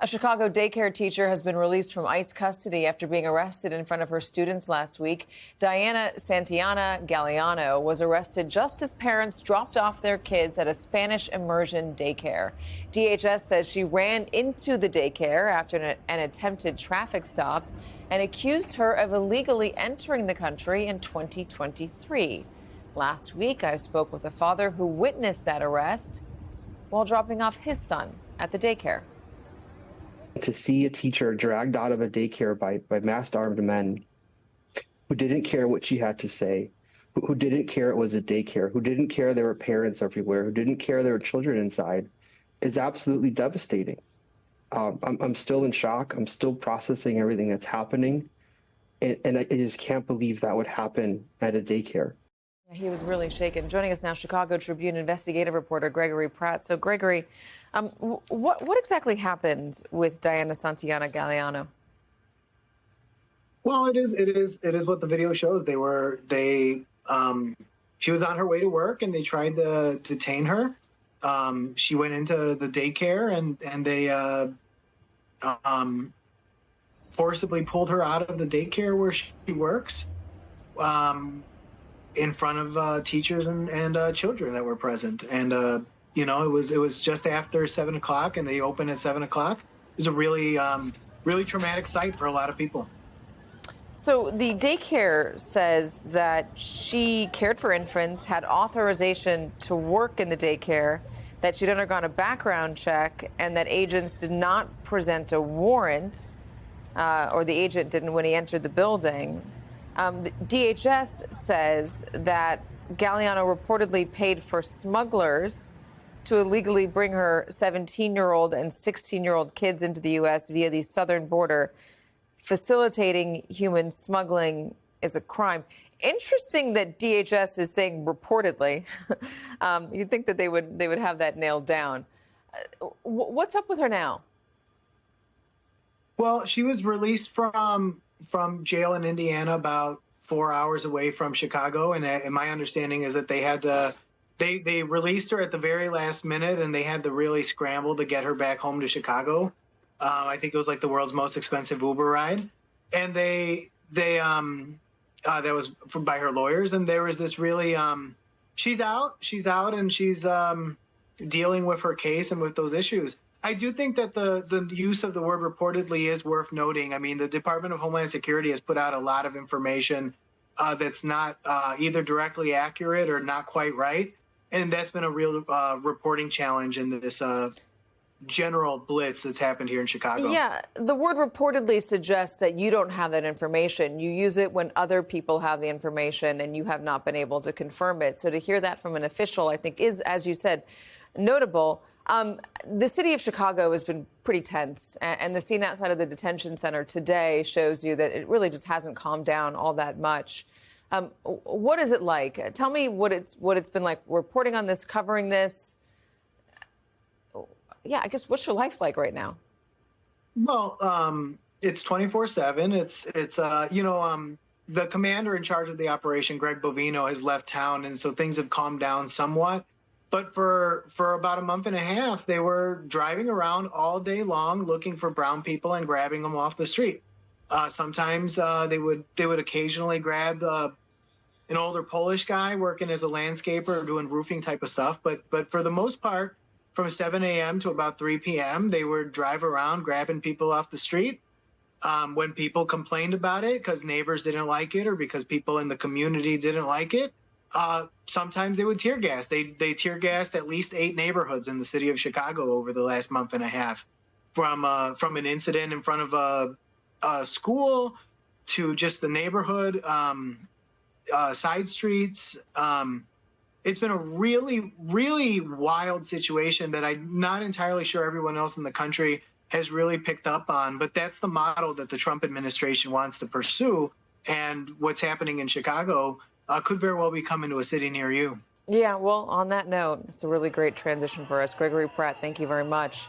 A Chicago daycare teacher has been released from ICE custody after being arrested in front of her students last week. Diana Santillana Galeano was arrested just as parents dropped off their kids at a Spanish immersion daycare. DHS says she ran into the daycare after an attempted traffic stop and accused her of illegally entering the country in 2023. Last week, I spoke with a father who witnessed that arrest while dropping off his son at the daycare. To see a teacher dragged out of a daycare by masked armed men who didn't care what she had to say, who didn't care it was a daycare, who didn't care there were parents everywhere, who didn't care there were children inside, is absolutely devastating. I'm still in shock. I'm still processing everything that's happening. And I just can't believe that would happen at a daycare. He was really shaken. Joining us now, Chicago Tribune investigative reporter Gregory Pratt. So, Gregory, what exactly happened with Diana Santillana Galeano? Well, it is what the video shows. She was on her way to work and they tried to detain her. She went into the daycare and they forcibly pulled her out of the daycare where she works. In front of teachers and children that were present. And, it was just after 7 o'clock and they opened at 7 o'clock. It was a really traumatic sight for a lot of people. So the daycare says that she cared for infants, had authorization to work in the daycare, that she'd undergone a background check, and that agents did not present a warrant, or the agent didn't when he entered the building. The DHS says that Galeano reportedly paid for smugglers to illegally bring her 17-year-old and 16-year-old kids into the U.S. via the southern border. Facilitating human smuggling is a crime. Interesting that DHS is saying reportedly. You'd think that they would have that nailed down. What's up with her now? Well, she was released from jail in Indiana, about 4 hours away from Chicago. And my understanding is that they released her at the very last minute and they had to really scramble to get her back home to Chicago. I think it was like the world's most expensive Uber ride. And that was by her lawyers. And there was this really, she's out and she's dealing with her case and with those issues. I do think that the use of the word reportedly is worth noting. I mean, the Department of Homeland Security has put out a lot of information that's not either directly accurate or not quite right. And that's been a real reporting challenge in this general blitz that's happened here in Chicago. Yeah, the word reportedly suggests that you don't have that information. You use it when other people have the information and you have not been able to confirm it. So to hear that from an official, I think is, as you said, notable. The city of Chicago has been pretty tense, and the scene outside of the detention center today shows you that it really just hasn't calmed down all that much. What is it like? Tell me what it's been like reporting on this, covering this. Yeah, I guess what's your life like right now? Well, it's 24/7. The commander in charge of the operation, Greg Bovino, has left town, and so things have calmed down somewhat. But for about a month and a half, they were driving around all day long looking for brown people and grabbing them off the street. Sometimes they would occasionally grab an older Polish guy working as a landscaper or doing roofing type of stuff. But for the most part, from 7 a.m. to about 3 p.m., they would drive around grabbing people off the street. When people complained about it because neighbors didn't like it or because people in the community didn't like it, sometimes they would tear gas. They tear gassed at least 8 neighborhoods in the city of Chicago over the last month and a half, from an incident in front of a school to just the neighborhood, side streets. It's been a really, really wild situation that I'm not entirely sure everyone else in the country has really picked up on. But that's the model that the Trump administration wants to pursue. And what's happening in Chicago could very well be coming to a city near you. Yeah, well, on that note, it's a really great transition for us. Gregory Pratt, thank you very much.